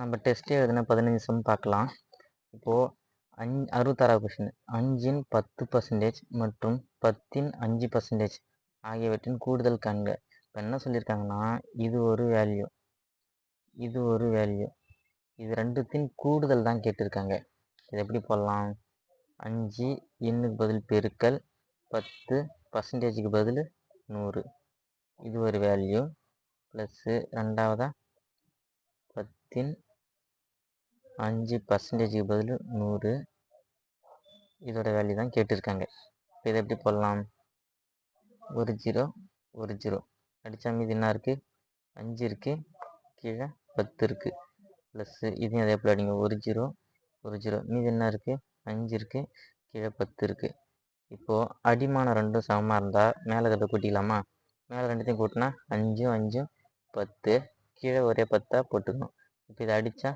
நம்ம டெஸ்ட் எழுதின 15 சம் பார்க்கலாம். இப்போது 66வது கொஷின் 5ன் 10% மற்றும் 10ன் 5% ஆகியவற்றின் கூடுதல் காண்க. இப்போ என்ன சொல்லியிருக்காங்கன்னா, இது ஒரு வேல்யூ, இது ஒரு வேல்யூ, இது ரெண்டுத்தின் கூடுதல் தான் கேட்டிருக்காங்க. இது எப்படி போடலாம்? 5 எண்ணுக்கு பதில் பெருக்கல் 10 பர்சன்டேஜுக்கு பதில் 100, இது ஒரு வேல்யூ. ப்ளஸ்ஸு ரெண்டாவதா 10ன் 5% பதில் 100, இதோட வேல்யூ தான் கேட்டிருக்காங்க. இப்போ இதை எப்படி போடலாம்? ஒரு ஜீரோ ஒரு ஜீரோ அடித்தா மீது என்ன இருக்குது? 5 இருக்குது, கீழே 10 இருக்குது. ப்ளஸ்ஸு இதையும் அதே போல் அடிங்க. ஒரு ஜீரோ ஒரு ஜீரோ, மீது என்ன இருக்குது? 5 இருக்குது, கீழே 10 இருக்குது. இப்போது அடிமானம் ரெண்டும் சமமாக இருந்தால் மேலே கட்ட கூட்டிக்கலாமா? மேலே ரெண்டுத்தையும் கூட்டினா 5 5 10, கீழே ஒரே 10 போட்டுக்கணும். இப்போ இதை அடித்தா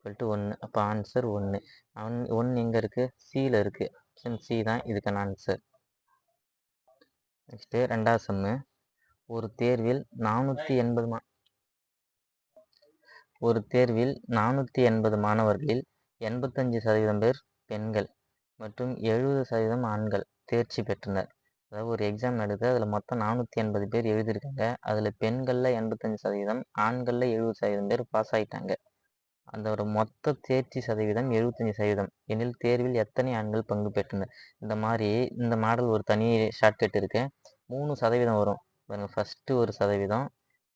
= 1. அப்போ ஆன்சர் 1. 1 எங்கே இருக்குது? சியில் இருக்குது. ஆப்ஷன் சி தான் இதுக்கான ஆன்சர். நெக்ஸ்ட்டு ரெண்டாவது சம்மு. ஒரு தேர்வில் 480 மாணவர்களில் 85% பேர் பெண்கள் மற்றும் 70% ஆண்கள் தேர்ச்சி பெற்றனர். அதாவது ஒரு எக்ஸாம் நடக்குது, அதில் மொத்தம் 480 பேர் எழுதியிருக்காங்க. அதில் பெண்களில் 85%, ஆண்களில் 70% பேர் பாஸ் ஆகிட்டாங்க. அதோட மொத்த தேர்ச்சி சதவீதம் 75% எனில் தேர்வில் எத்தனை ஆண்கள் பங்கு பெற்றனர்? இந்த மாடல் ஒரு தனி ஷார்ட்கட் இருக்கு. 3% வரும் பாருங்க. ஃபஸ்ட்டு ஒரு சதவீதம்,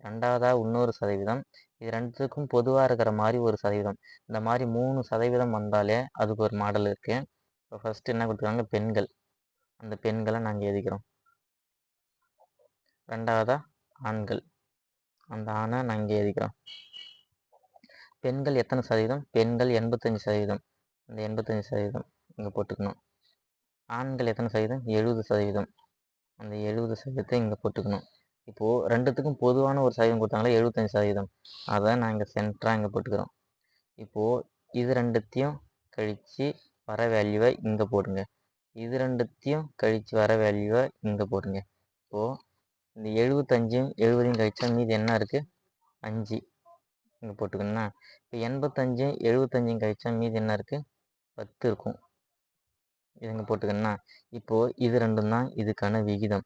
ரெண்டாவதா இன்னொரு சதவீதம், இது ரெண்டுத்துக்கும் பொதுவாக இருக்கிற மாதிரி ஒரு சதவீதம். இந்த மாதிரி 3% வந்தாலே அதுக்கு ஒரு மாடல் இருக்கு. இப்போ ஃபஸ்ட்டு என்ன கொடுத்துருக்காங்க? பெண்கள். அந்த பெண்களை நாங்கள் எழுதிக்கிறோம். ரெண்டாவதா ஆண்கள், அந்த ஆணை நாங்கள் எழுதிக்கிறோம். பெண்கள் எத்தனை சதவீதம்? பெண்கள் 85%, அந்த 85% இங்கே போட்டுக்கணும். ஆண்கள் எத்தனை சதவீதம்? 70%, அந்த 70% இங்கே போட்டுக்கணும். இப்போது ரெண்டுத்துக்கும் பொதுவான ஒரு சதவீதம் கொடுத்தாங்களா? 75%, அதை நான் இங்கே சென்டராக இங்கே போட்டுக்கிறோம். இப்போது இது ரெண்டுத்தையும் கழித்து வர வேல்யூவை இங்கே போடுங்க. இது ரெண்டுத்தையும் கழித்து வர வேல்யூவை இங்கே போடுங்க. இப்போது இந்த 75 70 கழிச்சா மீது என்ன இருக்குது? 5 இங்கே போட்டுக்கணும்னா, இப்போ 85 75 கழிச்சா மீது என்ன இருக்குது? 10 இருக்கும். இது இங்கே போட்டுக்கணும்னா, இப்போது இது ரெண்டும் தான் இதுக்கான விகிதம்.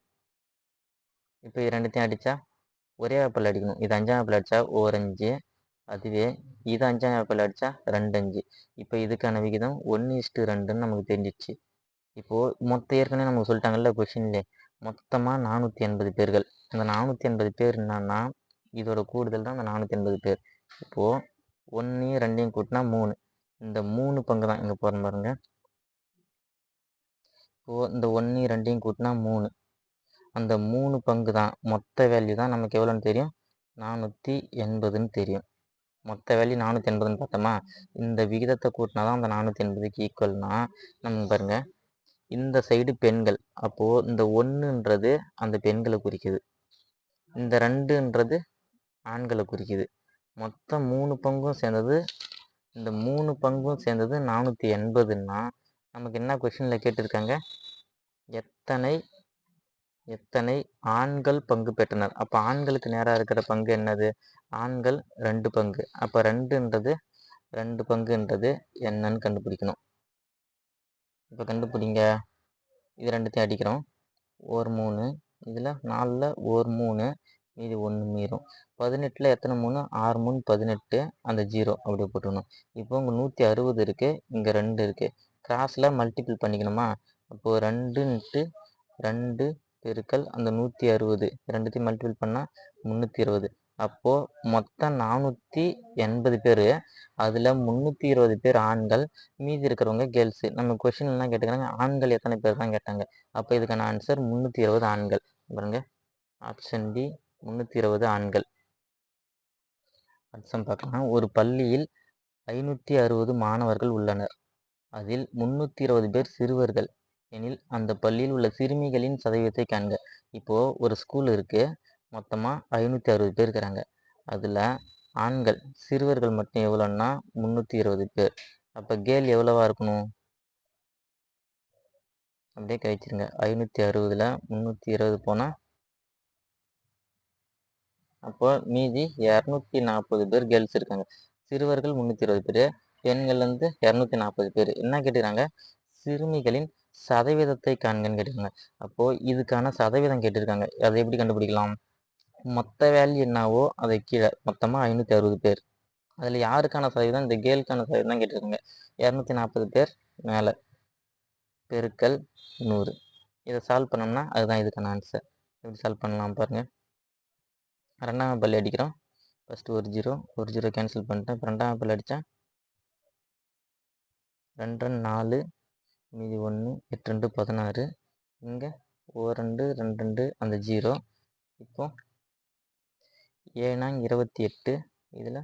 இப்போ இது ரெண்டுத்தையும் அடித்தா ஒரே ஆப்பிள் அடிக்கணும். இது 5ஆம் ஆப்பிள் அடித்தா ஒரு 5, அதுவே இது 5ஆம் ஆப்பிள் அடித்தா 2 5. இப்போ இதுக்கான விகிதம் 1:2ன்னு நமக்கு தெரிஞ்சிச்சு. இப்போது ஏற்கனவே நமக்கு சொல்லிட்டாங்கல்ல கொஷின்லே, மொத்தமாக 480 பேர்கள். இந்த 480 பேர் என்னன்னா, இதோட கூடுதல் தான் அந்த 480 பேர். இப்போது 1 2 கூட்டினா 3, இந்த 3 பங்கு தான் இங்கே போகிற பாருங்க. இப்போது இந்த 1 2 கூட்டினா 3, அந்த 3 பங்கு தான். மொத்த வேல்யூ தான் நமக்கு எவ்வளோன்னு தெரியும்? 480ன்னு தெரியும். மொத்த வேல்யூ 480ன்னு பார்த்தோமா? இந்த விகிதத்தை கூட்டினா தான் அந்த 480க்கு ஈக்குவல்னா, நம்ம பாருங்க, இந்த சைடு பெண்கள். அப்போது இந்த 1ன்றது அந்த பெண்களை குறிக்குது, இந்த 2ன்றது ஆண்களை குறிக்குது. மொத்தம் 3 பங்கும் சேர்ந்தது, இந்த 3 பங்கும் சேர்ந்தது 480ன்னா நமக்கு என்ன கொஷினில் கேட்டிருக்காங்க? எத்தனை ஆண்கள் பங்கு பெற்றனர்? அப்போ ஆண்களுக்கு நேராக இருக்கிற பங்கு என்னது? ஆண்கள் 2 பங்கு. அப்போ 2 பங்குன்றது என்னன்னு கண்டுபிடிக்கணும். இப்போ கண்டுபிடிங்க. இது ரெண்டுத்தையும் அடிக்கிறோம். ஒரு 3, இதில் 4ல் ஒரு 3, மீதி 1 மீறும். 18ல் எத்தனை 3? 6 3 18, அந்த 0 அப்படியே போட்டுக்கணும். இப்போ உங்கள் 160 இருக்குது, இங்கே 2 இருக்குது. கிராஸில் மல்டிபிள் பண்ணிக்கணுமா? அப்போது 2 × 2 பெருக்கல் அந்த 160, ரெண்டுத்தையும் மல்டிபிள் பண்ணால் 320. அப்போது மொத்தம் 480 பேர், அதில் 320 பேர் ஆண்கள், மீதி இருக்கிறவங்க கேர்ள்ஸு. நம்ம கொஷின் என்ன கேட்டுக்கிறாங்க? ஆண்கள் எத்தனை பேர் தான் கேட்டாங்க. அப்போ இதுக்கான ஆன்சர் 320 ஆண்கள். பாருங்க, ஆப்ஷன் டி 320 ஆண்கள். அடுத்த பார்க்கலாம். ஒரு பள்ளியில் 560 மாணவர்கள் உள்ளனர். அதில் 320 பேர் சிறுவர்கள் எனில் அந்த பள்ளியில் உள்ள சிறுமிகளின் சதவீதத்தை காண்க. இப்போது ஒரு ஸ்கூல் இருக்குது, மொத்தமாக 560 பேர் இருக்கிறாங்க. அதில் ஆண்கள் சிறுவர்கள் மட்டும் எவ்வளோன்னா 320 பேர். அப்போ கேர்ள் எவ்வளவா இருக்கணும்? அப்படியே கழிச்சிருங்க. 560ல் 320 போனால் அப்போ மீதி 240 பேர் கேர்ள்ஸ் இருக்காங்க. சிறுவர்கள் 320 பேர், பெண்கள் வந்து 240 பேர். என்ன கேட்டுக்கிறாங்க? சிறுமிகளின் சதவீதத்தை காண்கன்னு கேட்டிருக்காங்க. அப்போ இதுக்கான சதவீதம் கேட்டிருக்காங்க. அதை எப்படி கண்டுபிடிக்கலாம்? மொத்த வேல்யூ என்னவோ அதை கீழே மொத்தமாக 560 பேர். அதில் யாருக்கான சதவீதம்? இந்த கேர்ளுக்கான சதவீதம் தான் கேட்டிருக்காங்க. 240 பேர் மேலே பெருக்கல் 100. இதை சால்வ் பண்ணோம்னா அதுதான் இதுக்கான ஆன்சர். எப்படி சால்வ் பண்ணலாம் பாருங்கள். ரெண்டாம் பல்லு அடிக்கிறோம். ஃபஸ்ட்டு ஒரு ஜீரோ கேன்சல் பண்ணிட்டேன். இப்போ ரெண்டாம் பல்லு அடித்தா 2 4 மீதி 1 8 2 16. இங்கே 1 2 2 2 அந்த 0. இப்போ 7 28. இதில்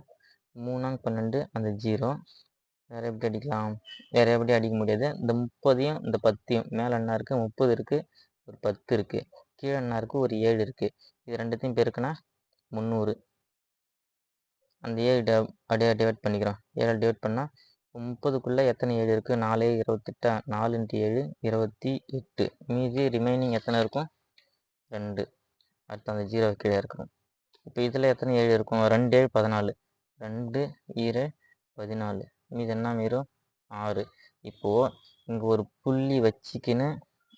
3 12 அந்த 0. வேறு எப்படி அடிக்கலாம்? வேறு எப்படி அடிக்க முடியாது. இந்த 30ஐயும் இந்த 10ஐயும் மேலே என்ன இருக்குது? 30 இருக்குது, ஒரு 10 இருக்குது. கீழே என்ன இருக்குது? ஒரு 7 இருக்குது. இது ரெண்டுத்தையும் பெருக்குனா 300. அந்த 7 அப்படியே டிவைட் பண்ணிக்கிறோம். 7 டிவைட் பண்ணால் 30க்குள்ளே எத்தனை 7 இருக்குது? 4 28. 4 × 7 28. மீதி ரிமைனிங் எத்தனை இருக்கும்? 2. அடுத்து அந்த 0 கீழே இருக்கணும். இப்போ இதில் எத்தனை 7 இருக்கும்? 2 7 14. 2 7 14. மீது என்ன மீறும்? 6. இப்போது இங்கே ஒரு புள்ளி வச்சுக்கின்னு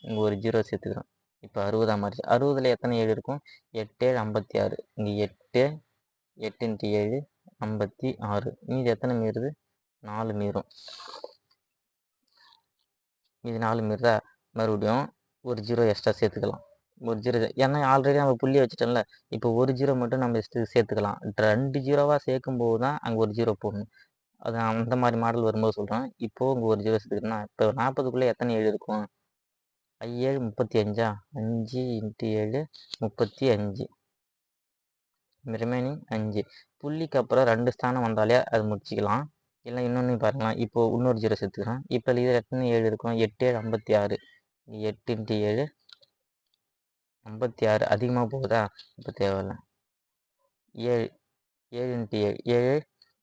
இங்கே ஒரு 0 சேர்த்துக்கிறோம். இப்போ 60 மாறிச்சு. 60ல் எத்தனை 7 இருக்கும்? 8 7 56. இங்கே 8 8 × 7 56. மீது எத்தனை மீறுது? 4 மீறும். மீதி 4 மீறுதா? மறுபடியும் ஒரு 0 எக்ஸ்ட்ரா சேர்த்துக்கலாம். ஒரு 0 ஏன்னா ஆல்ரெடி நம்ம புள்ளி வச்சுட்டோம்ல. இப்போ ஒரு 0 மட்டும் நம்ம சேர்த்துக்கலாம். 2 0வாக சேர்க்கும்போது தான் அங்கே ஒரு 0 போடணும். அது அந்த மாதிரி மாடல் வரும்போது சொல்கிறேன். இப்போது இங்கே ஒரு 0 சேர்த்துக்கிட்டோம்னா இப்போ 40க்குள்ளே எத்தனை 7 இருக்கும்? 7 35. 5 × 7 35. ரிமைனிங் 5. புள்ளிக்கு அப்புறம் 2 ஸ்தானம் வந்தாலே அது முடிச்சிக்கலாம். இல்லை இன்னொன்று பாருங்களேன். இப்போது இன்னொரு 0 சேர்த்துக்கிறேன். இப்போ இதில் எத்தனை 7 இருக்கும்? 8 7 56. 8 × 7 56. அதிகமாக போகுதா? இப்போ தேவையில்லை. 7 7 × 7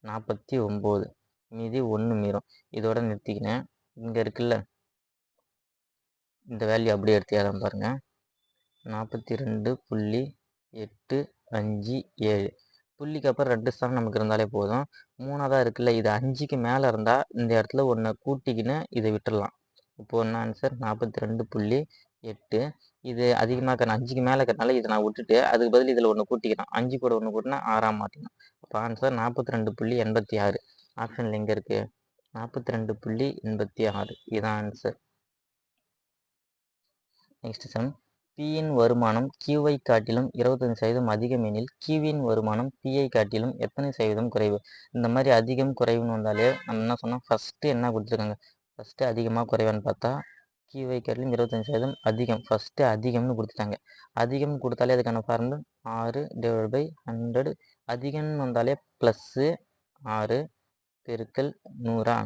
49. மீதி 1 மீறும். இதோட நிறுத்திக்கினேன். இங்கே இருக்குல்ல, இந்த வேல்யூ அப்படியே எடுத்து ஏதாவது பாருங்கள். 42.857. புள்ளிக்கு அப்புறம் 2 ஸ்தானம் நமக்கு இருந்தாலே போதும். 3ஆக இருக்குல்ல, இது 5க்கு மேலே இருந்தால் இந்த இடத்துல ஒன்றை கூட்டிக்கின்னு இதை விட்டுடலாம். இப்போது என்ன ஆன்சர்? 42.8. இது அதிகமாக 5க்கு மேலே இருக்கிறனால இதை நான் விட்டுட்டு அதுக்கு பதில் இதில் ஒன்று கூட்டிக்கிறேன். 5 கூட ஒன்று கூட்டினா 6ஆக மாற்றினோம். அப்போ ஆன்சர் 42.86. ஆப்ஷனில் எங்கே இருக்குது? 42.86. இதுதான் ஆன்சர். Next sum. பியின் வருமானம் கியூவை காட்டிலும் 25% அதிகம் எனில் கியூவின் வருமானம் பிஐ காட்டிலும் எத்தனை சதவீதம் குறைவு? இந்த மாதிரி அதிகம் குறைவுன்னு வந்தாலே நம்ம என்ன சொன்னோம்? ஃபஸ்ட்டு என்ன கொடுத்துருக்காங்க? ஃபஸ்ட்டு அதிகமாக குறைவான்னு பார்த்தா கியூவை காட்டிலும் 25% அதிகம். ஃபஸ்ட்டு அதிகம்னு கொடுத்துட்டாங்க. அதிகம்னு கொடுத்தாலே அதுக்கான ஃபார்முலா 6/100. அதிகம்னு வந்தாலே +6 பெருக்கல் 100.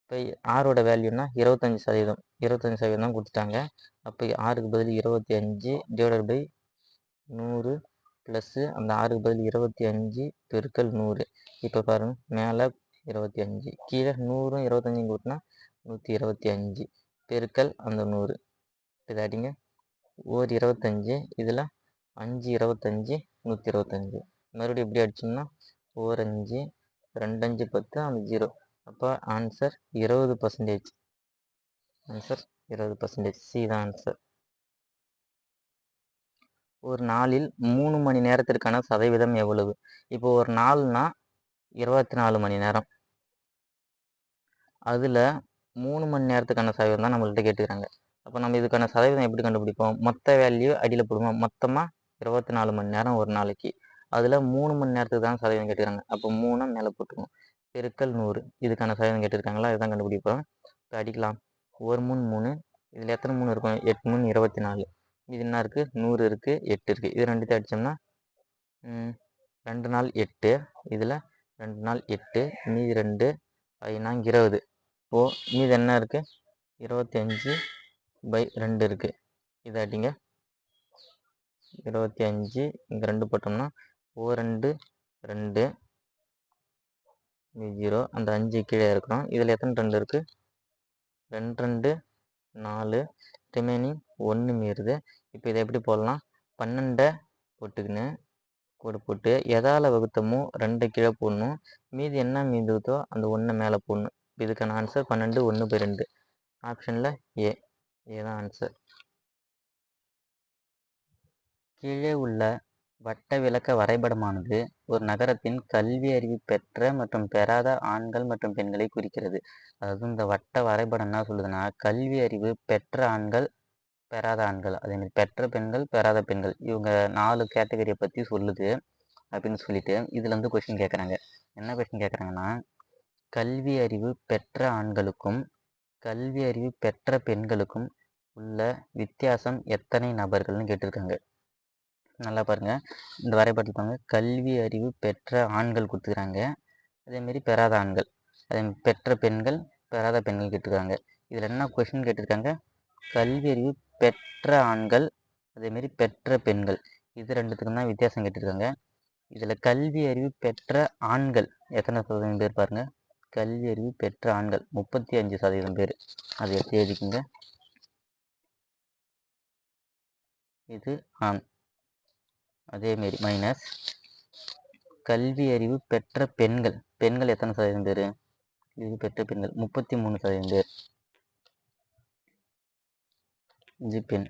இப்போ ஆரோட வேல்யூனா 25%. 25% தான் கொடுத்துட்டாங்க. அப்போ 6க்கு பதில் 25/100 ப்ளஸ்ஸு அந்த 6க்கு பதில் 25 பெருக்கல் 100. இப்போ பாருங்கள், மேலே 25, கீழே 100 25 கூட்டினா 125 பெருக்கல் அந்த 100. இதாட்டிங்க ஒரு 25. இதில் 5 25 125. மறுபடியும் எப்படி அடிச்சோம்னா 4 5 2 5 10 அந்த 0. அப்போ ஆன்சர் 20%. ஆன்சர் 20%. சி தான் ஆன்சர். ஒரு நாளில் 3 மணி நேரத்திற்கான சதவீதம் எவ்வளவு? இப்போ ஒரு நாள்னா 24 மணி நேரம். அதில் 3 மணி நேரத்துக்கான சதவீதம் தான் நம்மள்கிட்ட கேட்டுக்கிறாங்க. அப்போ நம்ம இதுக்கான சதவீதம் எப்படி கண்டுபிடிப்போம்? மொத்த வேல்யூ அடியில் போடுவோம். மொத்தமாக 24 மணி நேரம் ஒரு நாளைக்கு. அதில் 3 மணி நேரத்துக்கு தான் சதவீதம் கேட்டுக்கிறாங்க. அப்போ 3 மேலே போட்டுருவோம். பெருக்கல் 100. இதுக்கான சதவீதம் கேட்டிருக்காங்களா? இதுதான் கண்டுபிடிப்போம். இப்போ அடிக்கலாம். 1 3 3. இதில் எத்தனை 3 இருக்கும்? 8 3 24. இது என்ன இருக்குது? 100 இருக்குது, 8 இருக்குது. இது ரெண்டுத்தையும் அடித்தோம்னா 2 நாள் 8. இதில் 2 நாள் 8. மீதி 2 5 20. இப்போது மீதி என்ன இருக்குது? 25/2 இருக்குது. இதாட்டிங்க 25. இங்கே 2 போட்டோம்னா 4 2 2 0. அந்த 5 கீழே இருக்கணும். இதில் எத்தனை 2 இருக்குது? 2 2 4. ரிமைனிங் 1 மீறுது. இப்போ இதை எப்படி போடலாம்? 12 போட்டுக்கின்னு கோடு போட்டு எதால் வகுத்தமோ 2 கீழே போடணும். மீதி என்ன மீதுதோ அந்த 1 மேலே போடணும். இதுக்கான ஆன்சர் 12 1/2. ஆப்ஷனில் ஏ தான் ஆன்சர். கீழே உள்ள வட்ட விளக்க வரைபடமானது ஒரு நகரத்தின் கல்வி அறிவு பெற்ற மற்றும் பெறாத ஆண்கள் மற்றும் பெண்களை குறிக்கிறது. அதாவது இந்த வட்ட வரைபடம் என்ன சொல்லுதுன்னா, கல்வி அறிவு பெற்ற ஆண்கள், பெறாத ஆண்கள், அதேமாதிரி பெற்ற பெண்கள், பெறாத பெண்கள், இவங்க 4 கேட்டகரியை பற்றி சொல்லுது அப்படின்னு சொல்லிட்டு இதுலேருந்து கொஸ்டின் கேட்குறாங்க. என்ன கொஸ்டின் கேட்குறாங்கன்னா, கல்வி அறிவு பெற்ற ஆண்களுக்கும் கல்வி அறிவு பெற்ற பெண்களுக்கும் உள்ள வித்தியாசம் எத்தனை நபர்கள்னு கேட்டிருக்காங்க. நல்லா பாருங்க, இந்த வரைபடத்தில் பாருங்க, கல்வி அறிவு பெற்ற ஆண்கள் கொடுத்துக்கிறாங்க, அதேமாரி பெறாத ஆண்கள், அதே பெற்ற பெண்கள், பெறாத பெண்கள் கேட்டிருக்காங்க. இதில் என்ன கொஸ்டின் கேட்டிருக்காங்க, கல்வி அறிவு பெற்ற ஆண்கள், அதேமாரி பெற்ற பெண்கள், இது ரெண்டுத்துக்கும் தான் வித்தியாசம் கேட்டிருக்காங்க. இதில் கல்வி அறிவு பெற்ற ஆண்கள் எத்தனை சதவீதம் பேர் பாருங்க, கல்வி அறிவு பெற்ற ஆண்கள் 35% பேர். அதை எடுத்து எழுதிக்குங்க. இது ஆண். அதேமாரி மைனஸ் கல்வி அறிவு பெற்ற பெண்கள், பெண்கள் எத்தனை சதவீதம் பேர், இது பெற்ற பெண்கள் 33% பேர். இது பெண்.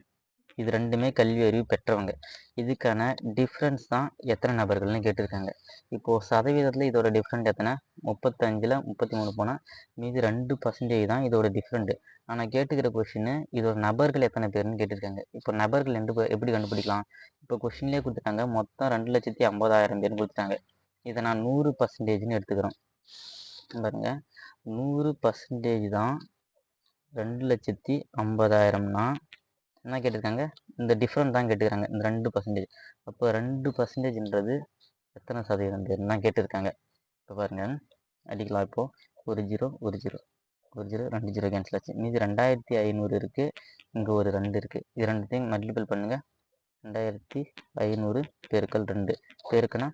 இது ரெண்டுமே கல்வி அறிவு பெற்றவங்க. இதுக்கான டிஃப்ரென்ஸ் தான் எத்தனை நபர்கள்னு கேட்டிருக்காங்க. இப்போது சதவீதத்தில் இதோட டிஃப்ரெண்ட் எத்தனை, 35ல் 33 போனால் மீதி 2% தான் இதோட டிஃப்ரெண்ட்டு. ஆனால் கேட்டுக்கிற கொஷின்னு இதோட நபர்கள் எத்தனை பேர்னு கேட்டிருக்காங்க. இப்போ நபர்கள் எப்படி கண்டுபிடிக்கலாம், இப்போ கொஷின்லேயே கொடுத்துட்டாங்க மொத்தம் 2,50,000 பேர்னு கொடுத்துட்டாங்க. இதை நான் 100%ன்னு எடுத்துக்கிறோம். பாருங்க, 100% தான் 2,50,000னா என்ன கேட்டிருக்காங்க, இந்த டிஃப்ரெண்ட் தான் கேட்டுக்கிறாங்க, இந்த 2%. அப்போ 2%ன்றது எத்தனை சதவீதம் பேர்னு தான் கேட்டிருக்காங்க. இப்போ பாருங்க, அடிக்கலாம். இப்போது 1 0 1 0 1 0 2 0 கேன்சல் ஆச்சு. மீதி 2,500 இருக்குது, இங்கே ஒரு 2 இருக்குது. இது ரெண்டுத்தையும் மல்டிபிள் பண்ணுங்கள். 2,500 பெருக்கல் 2 பெருக்குனா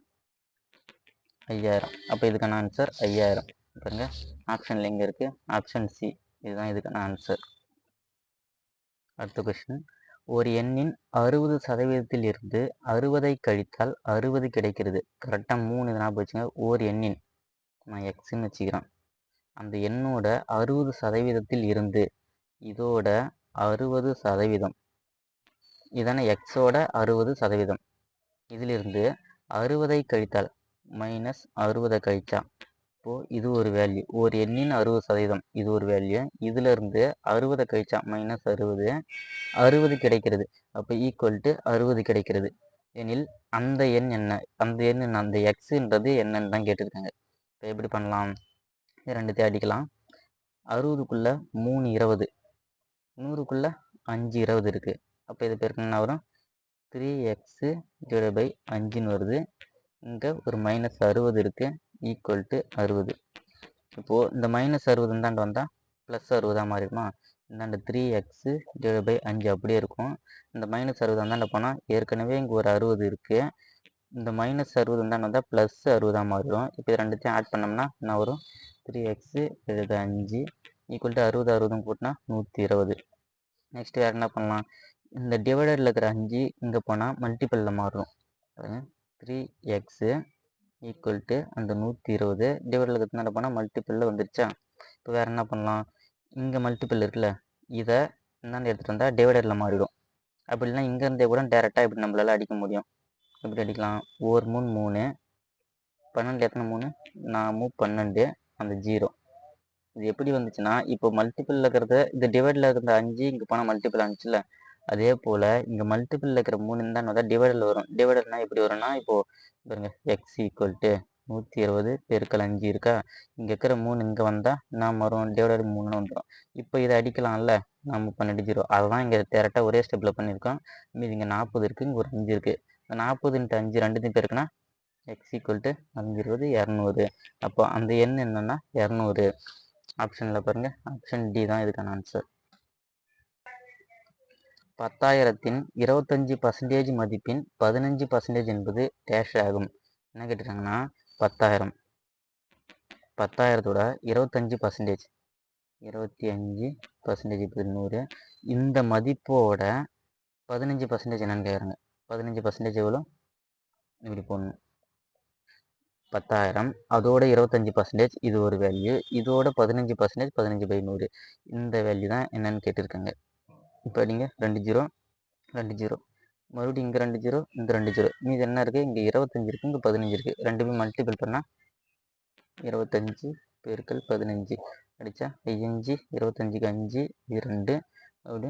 5000. அப்போ இதுக்கான ஆன்சர் 5000. பாருங்க, ஆப்ஷனில் எங்கே இருக்குது, ஆப்ஷன் சி, இதுதான் இதுக்கான ஆன்சர். அடுத்த கொஸ்டின், ஒரு எண்ணின் 60% இருந்து 60 கழித்தால் 60 கிடைக்கிறது. கரெக்டாக 3 ஞாபகம் வச்சுங்க. ஒரு எண்ணின், நான் எக்ஸ்ன்னு வச்சுக்கிறேன், அந்த எண்ணோட 60% இருந்து, இதோட 60%, இதான எக்ஸோட 60%, இதிலிருந்து 60 கழித்தால் -60 கழிச்சா, இப்போது இது ஒரு வேல்யூ, ஒரு எண்ணின் 60%, இது ஒரு வேல்யூ, இதிலிருந்து 60 கழிச்சா -60, 60 கிடைக்கிறது. அப்போ ஈக்குவல் டு 60 கிடைக்கிறது எனில் அந்த எண் என்ன, அந்த எண் என்ன, அந்த எக்ஸுன்றது என்னன்னு தான் கேட்டிருக்காங்க. இப்போ எப்படி பண்ணலாம், ரெண்டுத்தையும் அடிக்கலாம். 60க்குள்ளே 3 20, 100க்குள்ளே 5 20 இருக்குது. அப்போ இது பேருக்கு என்ன வரும், 3x/5ன்னு வருது. இங்கே ஒரு -60 இருக்குது, ஈக்குவல் டு 60. இப்போது இந்த -60 இந்தாண்டு வந்தால் +60 மாறிடுமா, இந்தாண்டு 3x/5 அப்படியே இருக்கும். இந்த -60 அந்தாண்ட போனால் ஏற்கனவே இங்கே ஒரு 60 இருக்குது, இந்த -60 இந்தாண்டு வந்தால் +60 மாறிடும். இப்போ இது ரெண்டுத்தையும் ஆட் பண்ணோம்னா என்ன வரும், 3x/5 ஈக்குவல் டு 60 60 கூட்டினா 120. நெக்ஸ்ட் வேறு என்ன பண்ணலாம், இந்த டிவைடரில் இருக்கிற 5 இங்கே போனால் மல்டிப்பிளில் மாறும். 3x ஈக்குவல் டு அந்த 120 டிவைடில் இருக்கிறதுனால போனால் மல்டிப்பிளில் வந்துருச்சா. இப்போ வேறு என்ன பண்ணலாம், இங்கே மல்டிப்பிள் இருக்குல்ல, இதை இந்தாண்டு எடுத்துகிட்டு வந்தால் டிவைடரில் மாறிடும். அப்படி இல்லைனா இங்கேருந்தே கூட டேரெக்டாக இப்படி நம்மளால் அடிக்க முடியும். எப்படி அடிக்கலாம், 1 3 3, 12 எத்தனை 3, 4 12, அந்த 0. இது எப்படி வந்துச்சுன்னா, இப்போ மல்டிப்பிளில் இருக்கிறது, இது டிவைடில் இருக்கிற 5 இங்கே போனால் மல்டிப்பிள் ஆனிச்சுல்ல, அதே போல் இங்கே மல்டிப்பிளில் இருக்கிற 3 தான் வந்தால் டிவைடரில் வரும். டிவைடர்னால் எப்படி வரும்னா, இப்போது பாருங்க, எக்ஸ் ஈக்குவல் டு 120 பெருக்கல் 5 இருக்கா, இங்கே இருக்கிற 3 இங்கே வந்தால் நான் வரும், டிவைடர் 3 வந்துடும். இப்போ இதை அடிக்கலாம்ல, நம்ம 12 0, அதை தான் இங்கே டேரெக்டாக ஒரே ஸ்டெப்பில் பண்ணியிருக்கோம். மீது இங்கே 40 இருக்குது, இங்கே ஒரு 5 இருக்குது. 40 × 5 ரெண்டுத்தையும் பெருக்குனா எக்ஸ் ஈக்குவல் டு 5 20 200. அப்போ அந்த எண் என்னென்னா 200. ஆப்ஷனில் பாருங்கள், ஆப்ஷன் டி தான் இதுக்கான ஆன்சர். 10,000த்தின் 25% மதிப்பின் 15% என்பது டேஷ் ஆகும். என்ன கேட்டுட்டாங்கன்னா, 10,000, 10,000தோட 25%, 25% இப்போ 100, இந்த மதிப்போட 15% என்னன்னு கேட்குறாங்க. 15% எவ்வளோ, இப்படி போடணும். 10,000 அதோட 25% இது ஒரு வேல்யூ, இதோட 15% 15/100 இந்த வேல்யூ தான் என்னன்னு கேட்டிருக்காங்க. இப்போ நீங்கள் 2 0 2 0 மறுபடியும் இங்கே 2 0 இந்த 2 0 மீது என்ன இருக்குது, இங்கே 25 இருக்குது, இங்கே 15 இருக்குது. ரெண்டுமே மல்டிபிள் பண்ணால் 25 பெருக்கல் 15 அடித்தா 5 25க்கு 5 2 அப்படி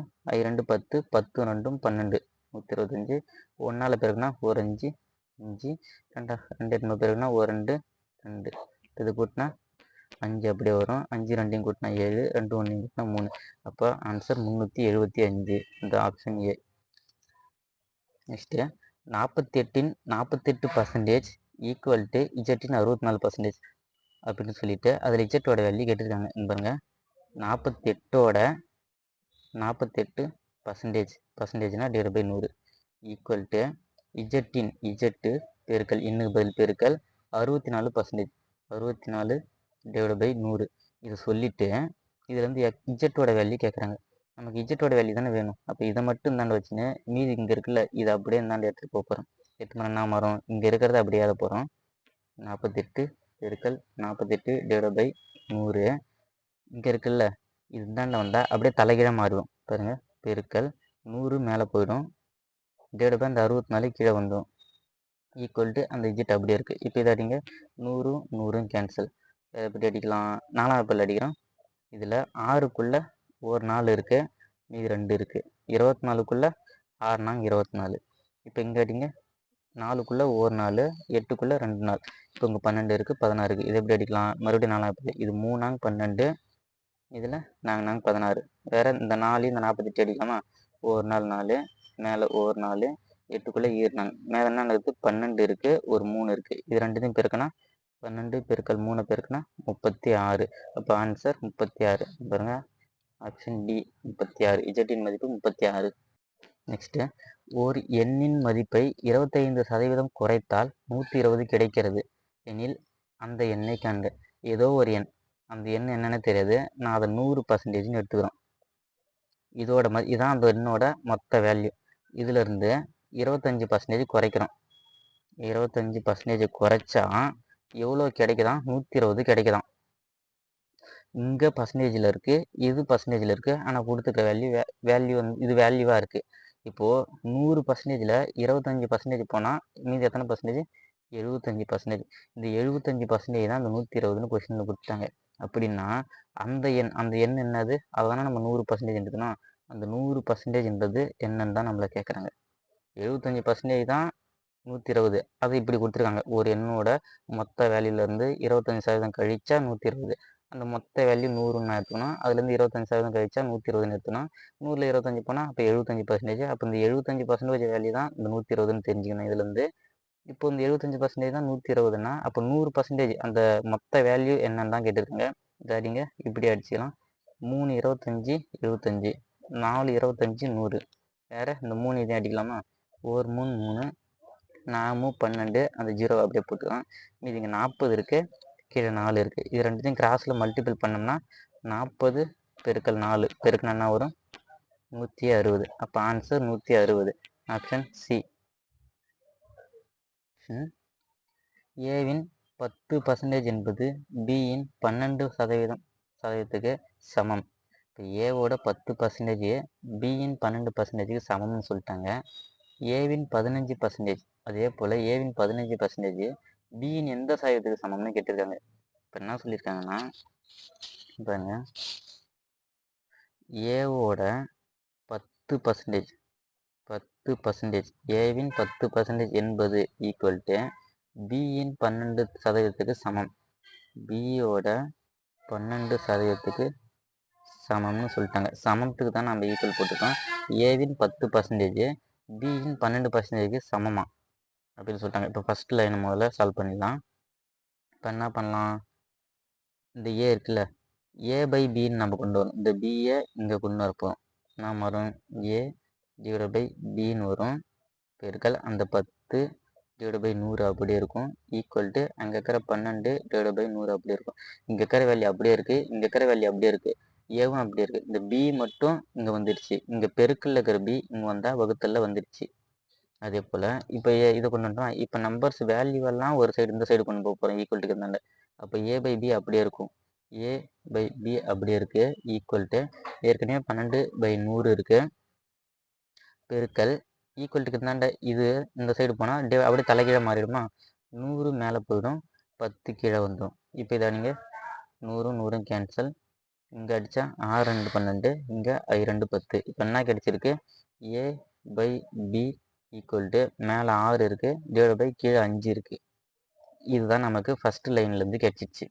2 10 10 2 12 125 ஒன்றால் பெருக்குனா ஒரு 5 5 2 2 பெருக்குனா ஒரு 2 2 இது கூட்டினா 5 அப்படியே வரும். 5 2 கூட்டினா 7 2 1 கூட்டினா 3. அப்போ ஆன்சர் 375 இந்த option A. Next 48% equal to இஜெட்டின் 64% அப்படின்னு சொல்லிட்டு அதில் இஜெட்டோட வேல்யூ கேட்டிருக்காங்க. பாருங்க 48%னா டிவைட் பை 100 ஈக்குவல் டு இஜெட்டின் இஜெட்டு பெருக்கல் இன்னுக்கு பதில் பெருக்கல் 64% 64 டிவைட் பை 100 இதை சொல்லிவிட்டு இதில் வந்து இஜெட்டோட வேல்யூ கேட்குறாங்க. நமக்கு இஜெட்டோட வேல்யூ தானே வேணும். அப்போ இதை மட்டும் இந்தாண்டு வச்சுன்னு மீதி இங்கே இருக்குல்ல இதை அப்படியே இந்தாண்டு எடுத்துகிட்டு போகிறோம். எட்டு மணி என்ன மாறும், இங்கே இருக்கிறத அப்படியே அதை போகிறோம். 48 பெருக்கல் 48 டிவைட் பை 100 இங்கே இருக்குல்ல இது இந்தாண்ட வந்தால் அப்படியே தலைகீழாக மாறும். பாருங்கள் பெருக்கல் 100 மேலே போயிடும் டிவைட் பை அந்த 64 கீழே வந்துடும் ஈக்குவல் டு அந்த இஜெட் அப்படியே இருக்குது. இப்போ இதை அடிங்க 100 100 கேன்சல். எப்படி அடிக்கலாம், 4 அடிக்கிறோம். இதில் 6க்குள்ளே ஒரு 4 இருக்குது, மீதி 2 இருக்குது. 24க்குள்ளே 6 நாங்க 24. இப்போ இங்கே அடிங்க 4க்குள்ளே ஒரு 4 8க்குள்ளே 2 4. இப்போ இங்கே 12 இருக்குது 16 இருக்குது. இதை எப்படி அடிக்கலாம், மறுபடியும் 4 இது 3 நாங்க 12 இதில் நாங்க 16. வேறு இந்த 4 இந்த 48 அடிக்கலாமா, ஒரு 4 4 மேலே ஒரு 4 8க்குள்ளே 7 நாங்க மேலே என்ன இருக்குது 12 இருக்குது ஒரு 3 இருக்குது. இது ரெண்டுத்தையும் பெருக்கினா 12 பெருக்கல் 3 பெருக்குனா 36. அப்போ ஆன்சர் 36. பாருங்கள் ஆப்ஷன் டி 36. இஜெட்டின் மதிப்பு 36. நெக்ஸ்ட்டு ஒரு எண்ணின் மதிப்பை 25% குறைத்தால் 120 கிடைக்கிறது எனில் அந்த எண்ணை காண்க. ஏதோ ஒரு எண், அந்த எண் என்னென்னு தெரியாது, நான் அதை 100%ன்னு எடுத்துக்கிறோம். இதோட இதான் அந்த எண்ணோட மொத்த வேல்யூ. இதிலிருந்து 25% குறைக்கிறோம். 25% குறைச்சா எவ்வளோ கிடைக்குதான், 120 கிடைக்குதான். இங்கே பர்சன்டேஜில் இருக்குது, இது பர்சன்டேஜில் இருக்குது, ஆனால் கொடுத்துருக்க வேல்யூ வந்து இது வேல்யூவாக இருக்குது. இப்போது 100%ல் 25% போனால் மீதி எத்தனை பர்சன்டேஜ், 75%. இந்த 75% தான் அந்த 120ன்னு கொஸ்டினில் கொடுத்தாங்க. அப்படின்னா அந்த எண் என்னது, அதனால் நம்ம 100% எடுக்கணும். அந்த 100%ன்றது என்னன்னு தான் நம்மளை கேட்குறாங்க. 75% தான் 120, அது இப்படி கொடுத்துருக்காங்க. ஒரு எண்ணோட மொத்த வேல்யூலேருந்து 25% கழிச்சா 120. அந்த மொத்த வேல்யூ 100ன்னு எடுத்துக்கணும். அதுலேருந்து 25% கழிச்சா 120ன்னு எடுத்துக்கணும். 100ல் 25 போனால் அப்போ 75%. அப்போ இந்த 75% வேல்யூ தான் இந்த 120ன்னு தெரிஞ்சுக்கணும் இதுலேருந்து. இப்போ இந்த 75% தான் 120ன்னா அப்போ 100% அந்த மொத்த வேல்யூ என்னன்னு தான் கேட்டிருக்காங்க. சரிங்க, இப்படி அடிச்சுக்கலாம். 3 25 75 4 25 100. வேறு இந்த 3 இதையும் அடிக்கலாமா, ஒரு 3 3 4 12 அந்த 0 அப்படியே போட்டுக்கலாம். மீதி இங்கே 40 இருக்குது, கீழே 4 இருக்குது. இது ரெண்டுத்தையும் கிராஸில் மல்டிபிள் பண்ணோம்னா 40 பெருக்கல் 4 பெருக்குனா என்ன வரும், 160. அப்போ ஆன்சர் 160. Option C. ஏவின் 10% என்பது பியின் 12%க்கு சமம். இப்போ ஏவோட 10% பியின் 12%க்கு சமம்னு சொல்லிட்டாங்க. ஏவின் 15%, அதே போல் ஏவின் 15% பியின் எந்த சதவீதத்துக்கு சமம்னு கேட்டிருக்காங்க. இப்போ என்ன சொல்லியிருக்காங்கன்னா பாருங்க, ஏவோட 10% ஏவின் 10% என்பது ஈக்குவல் டு பியின் 12%க்கு சமம். பியோட 12%க்கு சமம்னு சொல்லிட்டாங்க. சமத்துக்கு தான் நம்ம ஈக்குவல் போட்டுருக்கோம். ஏவின் 10% பியின் 12%க்கு சமமாக அப்படின்னு சொல்லிட்டாங்க. இப்போ ஃபஸ்ட் லைன் முதல்ல சால்வ் பண்ணிடலாம். இப்போ என்ன பண்ணலாம், இந்த ஏ இருக்குல்ல, ஏ பை பின்னு நம்ம கொண்டு வரும். இந்த பியை இங்கே கொண்டு வரப்போம். நான் வரும் ஏ டிவைட் பை பின்னு வரும் பெருக்கல் அந்த 10 டிவைட் பை 100 அப்படியே இருக்கும் ஈக்குவல் டு அங்கே இருக்கிற 12 டிவைட் பை 100 அப்படியே இருக்கும். இங்கே இருக்கிற வேல்யூ அப்படியே இருக்குது, இங்கே இருக்கிற வேல்யூ அப்படியே இருக்குது, ஏவும் அப்படியே இருக்குது. இந்த பி மட்டும் இங்கே வந்துடுச்சு. இங்கே பெருக்கல்ல இருக்கிற பி இங்கே வந்தால் வகுத்தலில் வந்துடுச்சு. அதே போல் இப்போ இதை கொண்டு வந்துட்டோம். இப்போ நம்பர்ஸ் வேல்யூவெல்லாம் ஒரு சைடு இந்த சைடு கொண்டு போக போகிறோம் ஈக்குவல் டு இருந்தாண்ட. அப்போ ஏ பை பி அப்படியே இருக்கும். ஏ பை பி அப்படியே இருக்குது ஈக்குவல் டு ஏற்கனவே 12/100 இருக்குது பெருக்கல் ஈக்குவல் டுக்கு இருந்தாண்ட இது இந்த சைடு போனால் அப்படியே தலைகீழ மாறிடுமா? 100 மேலே போயிடும், 10 கீழே வந்துடும். இப்போ இதை நீங்கள் 100 100 கேன்சல், இங்கே அடித்தா 6 2 12, இங்கே I 2 10. இப்போ என்ன கிடச்சிருக்கு? ஏ பை பி ஈக்குவல் டு மேலே 6 இருக்குது டிவைட் பை கீழே 5 இருக்குது. இதுதான் நமக்கு ஃபஸ்ட்டு லைன்லேருந்து கிடச்சிச்சு.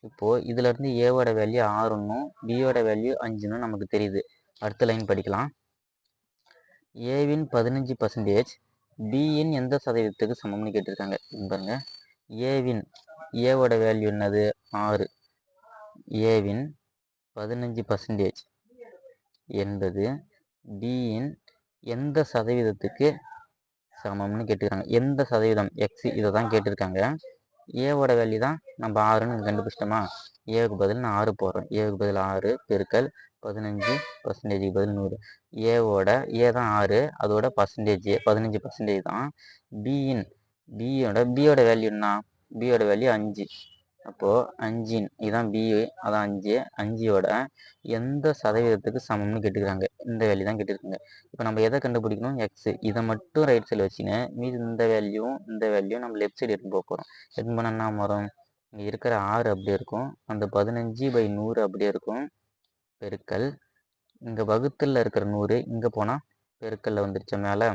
இப்போது இதிலேருந்து ஏவோட வேல்யூ 6ன்னும் பியோட வேல்யூ 5ன்னு நமக்கு தெரியுது. அடுத்த லைன் படிக்கலாம். ஏவின் 15% பியின் எந்த சதவீதத்துக்கு சமம்னு கேட்டிருக்காங்க. பாருங்க, ஏவோட வேல்யூ என்னது? 6. ஏவின் 15% என்பது பியின் எந்த சதவீதத்துக்கு சமம்னு கேட்டிருக்காங்க. எந்த சதவீதம் எக்ஸ் இதை தான் கேட்டிருக்காங்க. ஏவோட வேல்யூ தான் நம்ம 6ன்னு கண்டுபிடிச்சிட்டோமா? ஏவுக்கு பதில் நான் 6 போடுறேன். ஏவுக்கு பதில் 6 பெருக்கல் 15%க்கு பதில் 100. ஏவோட ஏ தான் 6, அதோட பர்சன்டேஜ் 15% தான். பியோட வேல்யூ என்ன? பியோட வேல்யூ 5. அப்போது 5 இதுதான் பி, அதான் 5. 5யோட எந்த சதவீதத்துக்கு சமம்னு கேட்டுக்கிறாங்க. இந்த வேல்யூ தான் கேட்டுருக்காங்க. இப்போ நம்ம எதை கண்டுபிடிக்கணும்? எக்ஸ். இதை மட்டும் ரைட் சைடில் வச்சுன்னு மீது இந்த வேல்யூ நம்ம லெஃப்ட் சைடு எடுத்து போக போகிறோம். எடுத்து போனால் என்ன வரும்? இங்கே இருக்கிற 6 அப்படியே இருக்கும், அந்த 15/100 அப்படியே இருக்கும் பெருக்கல் இங்கே வகுத்தில் இருக்கிற 100 இங்கே போனால் பெருக்கல்ல வந்துருச்சு மேலே.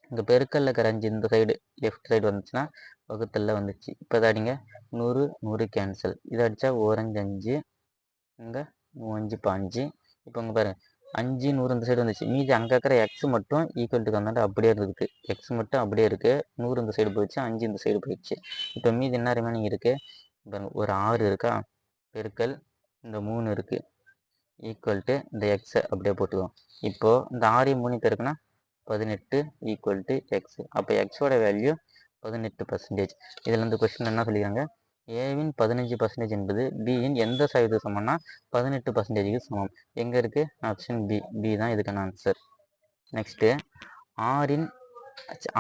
இங்கே பெருக்கல்ல இருக்கிற 5 இந்த சைடு லெஃப்ட் சைடு வந்துச்சுன்னா வகுத்தல்ல வந்துச்சு. இப்போ இதை அடிங்க, 100 100 கேன்சல். இதை அடித்தா 1 5 5, இங்கே 5 5. இப்போ இங்கே பாருங்க, 5 100 இந்த சைடு வந்துச்சு. மீதி அங்கே இருக்கிற எக்ஸ் மட்டும் ஈக்குவல் டு வந்தாண்டு அப்படியே இருக்குது. எக்ஸ் மட்டும் அப்படியே இருக்குது. 100 இந்த சைடு போயிடுச்சு, 5 இந்த சைடு போயிடுச்சு. இப்போ மீதி என்ன ரிமைனிங் இருக்குது? பாருங்க, ஒரு 6 இருக்கா பெருக்கல் இந்த 3 இருக்குது ஈக்குவல் டு இந்த எக்ஸை அப்படியே போட்டுக்குவோம். இப்போது இந்த 6 3 பெருக்குன்னா 18 ஈக்குவல் டு எக்ஸ். அப்போ எக்ஸோட வேல்யூ 18%. இதில் இந்த கொஸ்டின் என்ன சொல்லியிருக்காங்க? ஏவின் 15% என்பது பியின் எந்த சதவீத சமம்னா 18%க்கு சமம். எங்கே இருக்குது? ஆப்ஷன் பி தான் இதுக்கான ஆன்சர். நெக்ஸ்ட்டு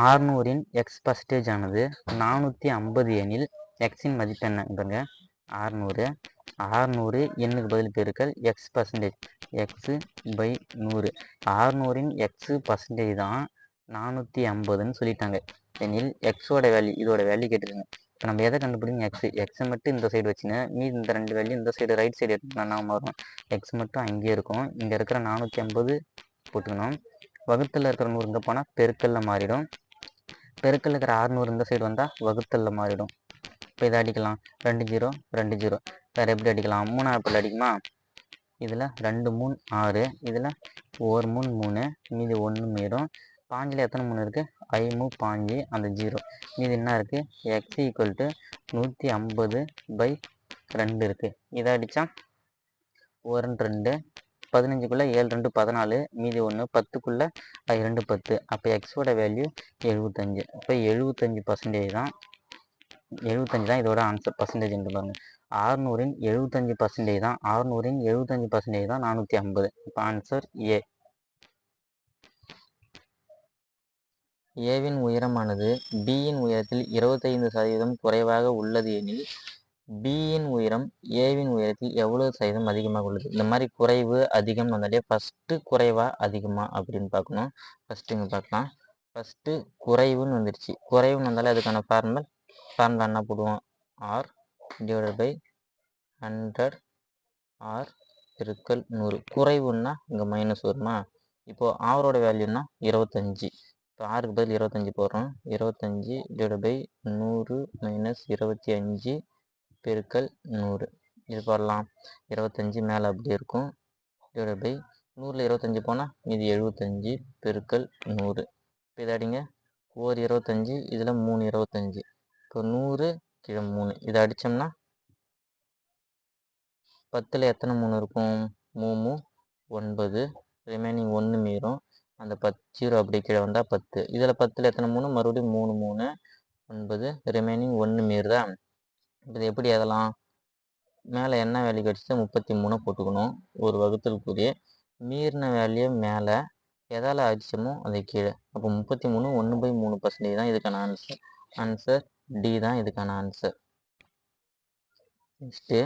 600இன் எக்ஸ் பர்சன்டேஜ் ஆனது 450 எனில் எக்ஸின் மதிப்பு என்ன? பாருங்க, 600 எண்ணுக்கு பதில் பெருக்கல் எக்ஸ் பர்சன்டேஜ், எக்ஸு பை 100. 600இன் எக்ஸு பர்சன்டேஜ் தான் 450ன்னு சொல்லிட்டாங்க. எனில் எக்ஸோட வேல்யூ, இதோட வேல்யூ கேட்டுருங்க. இப்போ நம்ம எதை கண்டுபிடிங்க? எக்ஸை மட்டும் இந்த சைடு வச்சுன்னு மீது இந்த 2 வேல்யூ இந்த சைடு ரைட் சைடு எடுத்துனா நம்ம வரும். எக்ஸ் மட்டும் அங்கேயே இருக்கும். இங்கே இருக்கிற 450 போட்டுக்கணும். வகுத்தில் இருக்கிற 100 இங்கே போனால் பெருக்கல்ல மாறிடும். பெருக்கல் இருக்கிற 600 இந்த சைடு வந்தால் வகுத்தல்ல மாறிடும். இப்போ இதை அடிக்கலாம், 2 0 2 0. வேறு எப்படி அடிக்கலாம்? 3 ஆப்பிள் அடிக்குமா? இதில் 2 3 6, இதில் 1 3 3, மீதி 1 மீறும். 5ல் எத்தனை 3 இருக்குது? 5 5, அந்த 0. மீதி என்ன இருக்குது? எக்ஸ் ஈக்குவல் டு 150/2 இருக்குது. இதை அடித்தா 1 2, 15க்குள்ளே 7 2 14, மீதி 1, 10க்குள்ளே 2 10. அப்போ எக்ஸோட வேல்யூ 75. அப்போ 75% தான் 75 தான் இதோட ஆன்சர். பர்சன்டேஜ் பாருங்க, 600இன் 75% தான் 600இன் 75% தான் 450. இப்போ ஆன்சர் ஏ. ஏவின் உயரமானது பியின் உயரத்தில் 25% குறைவாக உள்ளது எனில் பியின் உயரம் ஏவின் உயரத்தில் எவ்வளவு சதவீதம் அதிகமாக உள்ளது? இந்த மாதிரி குறைவு அதிகம் வந்தாலே ஃபஸ்ட்டு குறைவா அதிகமா அப்படின்னு பார்க்கணும். ஃபஸ்ட்டு இங்கே பார்க்கலாம். ஃபஸ்ட்டு குறைவுன்னு வந்துடுச்சு. குறைவுன்னு வந்தாலே அதுக்கான ஃபார்முலா என்ன போடுவோம்? ஆர் டிவைடட் பை 100 ஆர் பெருக்கல் 100. குறைவுன்னா இங்கே மைனஸ் வருமா? இப்போது ஆரோட வேல்யூன்னா 25. இப்போ ஆறுக்கு பதில் 25 போடுறோம். 25 டிவைடட் பை 100 மைனஸ் 25 பெருக்கல் 100. இது போடலாம். 25 மேலே அப்படியே இருக்கும் டிவைடட் பை 100ல் 25 போனால் மீதி 75 பெருக்கல் 100. இப்போ இதை அடிங்க, ஒரு 25, இதில் 3 25. இப்போ 100 கீழே 3. இதை அடித்தோம்னா 10ல் எத்தனை 3 இருக்கும்? 3 9, ரிமைனிங் 1 மீறும். அந்த 10 அப்படியே கீழே வந்தால் 10. இதில் 10ல் எத்தனை 3? மறுபடியும் 3 3 9, ரிமைனிங் 1 மீறுதா? இது எப்படி எழுதலாம்? மேலே என்ன வேல்யூ கிடச்சிட்டு 33 போட்டுக்கணும் ஒரு வகுத்தலுக்குரிய. மீறின வேல்யூ மேலே, எதால் அடிச்சோமோ அது கீழே. அப்போ 33 1/3% தான் இதுக்கான ஆன்சர். ஆன்சர் டி தான் இதுக்கான ஆன்சர். நெக்ஸ்ட்டு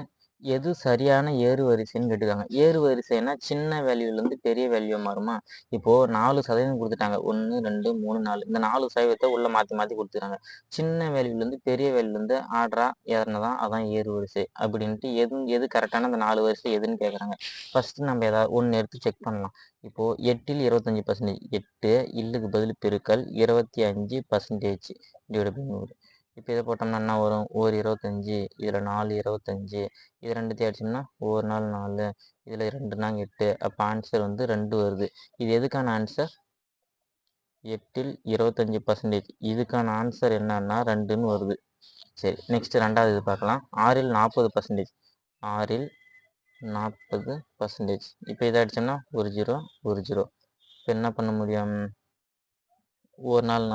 எது சரியான ஏறுவரிசைன்னு கேட்டிருக்காங்க. ஏறுவரிசைன்னா சின்ன வேல்யூலேருந்து பெரிய வேல்யூ மாறுமா? இப்போ 4% குடுத்துட்டாங்க. 1, 2, 3, 4 இந்த 4% உள்ள மாத்தி குடுத்துருக்காங்க. சின்ன வேல்யூலேருந்து பெரிய வேல்யூலேருந்து ஆர்டரா ஏறுனதா அதான் ஏறுவரிசை அப்படின்ட்டு எது கரெக்டான அந்த 4 வரிசை எதுன்னு கேட்குறாங்க. ஃபர்ஸ்ட்டு நம்ம ஏதாவது ஒண்ணு எடுத்து செக் பண்ணலாம். இப்போ 8ல் 25% 8 இல்லுக்கு பதில் பெருக்கல் 25% டிவைடட் பை 100. இப்போ இதை போட்டோம்னா என்ன வரும்? ஒரு 25, இதில் 4 25, இது ரெண்டுத்தையும் அடிச்சோம்னா ஒரு 4 4, இதில் 2 நாங்க 8. அப்போ ஆன்சர் வந்து 2 வருது. இது எதுக்கான ஆன்சர்? 8ல் 25%. இதுக்கான ஆன்சர் என்னன்னா 2ன்னு வருது. சரி, நெக்ஸ்ட் ரெண்டாவது இது பார்க்கலாம். 6ல் 40%. 6ல் 40%. இப்போ இதை அடிச்சோம்னா ஒரு 0 ஒரு 0. இப்போ என்ன பண்ண முடியும்? ஒரு நாள்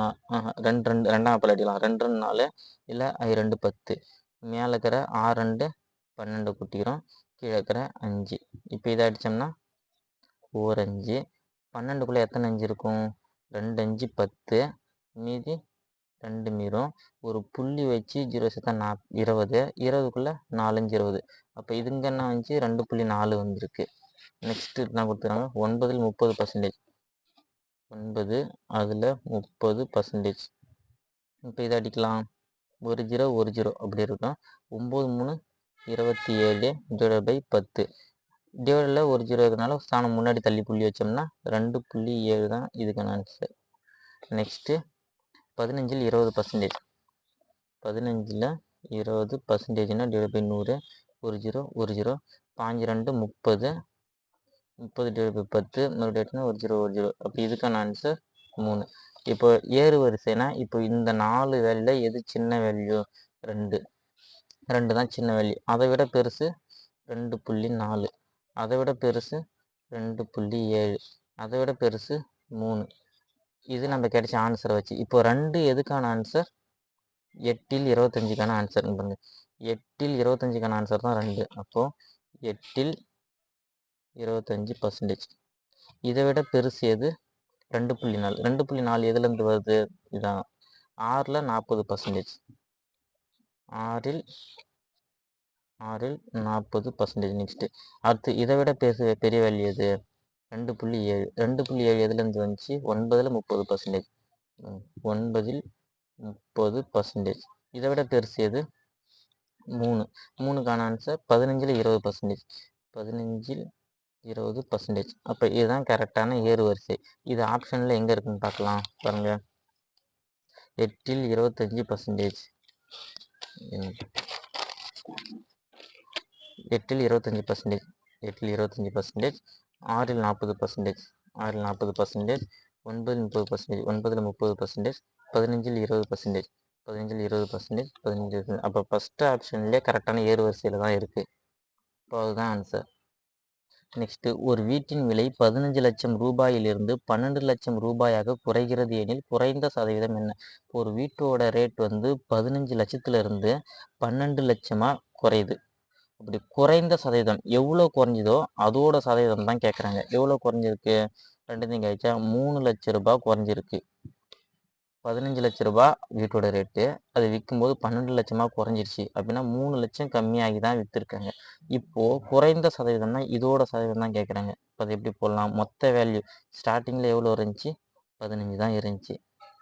2 அப்பல் அடிக்கலாம். 2 4 இல்லை 2 10. மேலே இருக்கிற 6 2 12 கூட்டிக்கிறோம். கீழே இருக்கிற 5. இப்போ இதை அடித்தோம்னா ஒரு 5. 12க்குள்ளே எத்தனை 5 இருக்கும்? 2 5 10. மீதி 2 மீறும். ஒரு புள்ளி வச்சு 0 சேர்த்தா 20. 20க்குள்ளே 4 5 20. அப்போ இதுங்க என்ன வந்துச்சு? 2.4 வந்திருக்கு. நெக்ஸ்ட்டு என்ன கொடுத்துருக்காங்க? 9ல் 30%. 9 அதில் 30%. இப்போ இதை அடிக்கலாம். ஒரு 0 ஒரு 0 அப்படி இருக்கும். 9 3 27 டிவைட் பை 10. டிவைடில் ஒரு 0 இருக்கிறனால ஸ்தானம் முன்னாடி தள்ளி புள்ளி வச்சோம்னா 2.7 தான் இதுக்கான ஆன்சர். நெக்ஸ்ட்டு 15ல் 20%. 15ல் 20%னா டிவைட் பை 100. ஒரு 0 ஒரு 0. 5 2 30. 30 டிவைட் பை 10 மறுபடியும் ஒரு 0 ஒரு 0. அப்போ இதுக்கான ஆன்சர் 3. இப்போ ஏறு வரிசைனா இப்போ இந்த 4 வேல்யூல எது சின்ன வேல்யூ? 2 தான் சின்ன வேல்யூ. அதை விட பெருசு 2.4. அதை விட பெருசு 2.7. அதை விட பெருசு 3. இது நம்ம கிடைச்ச ஆன்சரை வச்சு இப்போ 2 எதுக்கான ஆன்சர்? 8ல் 25க்கான ஆன்சர். 8ல் 25க்கான ஆன்சர் தான் 2. அப்போ 8ல் 25%. இதை விட பெருசு எது? 2.4. 2.4 எதுலேருந்து வருது? இதான் 6ல் 40%. 6ல் 40%. நெக்ஸ்ட்டு அடுத்து இதை விட பெரிய வேல்யூ எது? 2.7. 2.7 எதுலேருந்து வந்துச்சு? 9ல் 30%. 9ல் 30%. இதை விட பெருசு எது? 3. 3க்கான ஆன்சர் 15ல் 20%. 15ல் 20%. அப்போ இதுதான் கரெக்டான ஏறு வரிசை. இது ஆப்ஷனில் எங்கே இருக்குன்னு பார்க்கலாம். பாருங்க, 8ல் 25%. 8ல் 25%. 8ல் 25%. 6ல் 40%. 6ல் 40%. 9ல் 30%. 9ல் 30%. 15ல் 20%. 15ல் 20%. 15. அப்போ ஃபஸ்ட்டு ஆப்ஷன்லேயே கரெக்டான ஏறு வரிசையில் தான் இருக்குது. இப்போ அதுதான் ஆன்சர். நெக்ஸ்ட்டு ஒரு வீட்டின் விலை 15 லட்சம் ரூபாயிலிருந்து 12 லட்சம் ரூபாயாக குறைகிறது எனில் குறைந்த சதவீதம் என்ன? ஒரு வீட்டோட ரேட் வந்து 15 லட்சத்துலேருந்து 12 லட்சமாக குறையுது. அப்படி குறைந்த சதவீதம் எவ்வளோ குறைஞ்சதோ அதோட சதவீதம் தான் கேட்குறாங்க. எவ்வளோ குறைஞ்சிருக்கு? ரெண்டுத்தையும் கழிச்சா 3 லட்ச ரூபாய் குறைஞ்சிருக்கு. 15 லட்ச ரூபாய் வீட்டோட ரேட்டு, அது விற்கும்போது 12 லட்சமாக குறைஞ்சிருச்சு அப்படின்னா 3 லட்சம் கம்மியாகி தான் விற்றுருக்காங்க. இப்போது குறைந்த சதவீதம்னா இதோட சதவீதம் தான் கேட்குறாங்க. இப்போ அது எப்படி போடலாம்? மொத்த வேல்யூ ஸ்டார்டிங்கில் எவ்வளோ இருந்துச்சு? 15 தான் இருந்துச்சு.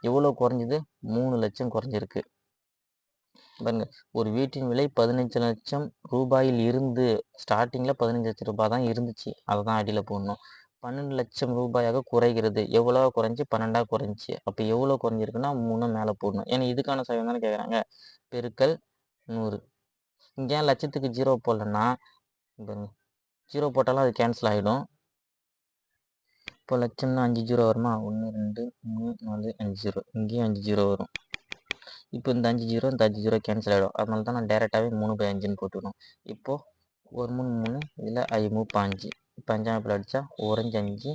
எவ்வளோ குறைஞ்சிது? 3 லட்சம் குறைஞ்சிருக்கு. பாருங்க, ஒரு வீட்டின் விலை 15 லட்சம் ரூபாயில் இருந்து ஸ்டார்டிங்கில் 15 லட்சம் ரூபாய் தான் இருந்துச்சு. அதை தான் அடியில் போடணும். 12 லட்சம் ரூபாயாக குறைகிறது. எவ்வளோ குறைஞ்சி? 12 குறைஞ்சி. அப்போ எவ்வளோ குறைஞ்சிருக்குன்னா 3 மேலே போடணும். ஏன்னா இதுக்கான சதவீதம் தானே கேட்குறாங்க. பெருக்கல் 100. இங்கே ஏன் லட்சத்துக்கு 0 போடலன்னா, 0 போட்டாலும் அது கேன்சல் ஆகிடும். இப்போ லட்சம்னா 5 0 வருமா? 1 2 3 4 5 0. இங்கேயும் 5 0 வரும். இப்போ இந்த 5 0 இந்த 5 0 கேன்சல் ஆகிடும். அதனால தான் நான் டேரெக்டாகவே 3/5ன்னு போட்டுக்கணும். இப்போது ஒரு 3 3 இல்லை 5 5. இப்போ 5 அடித்தா 1 5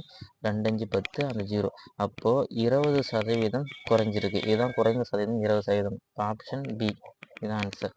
2 5 10 அந்த 0. அப்போது 20% குறைஞ்சிருக்கு. இதுதான் குறைந்த சதவீதம் 20%. ஆப்ஷன் பி இதுதான் ஆன்சர்.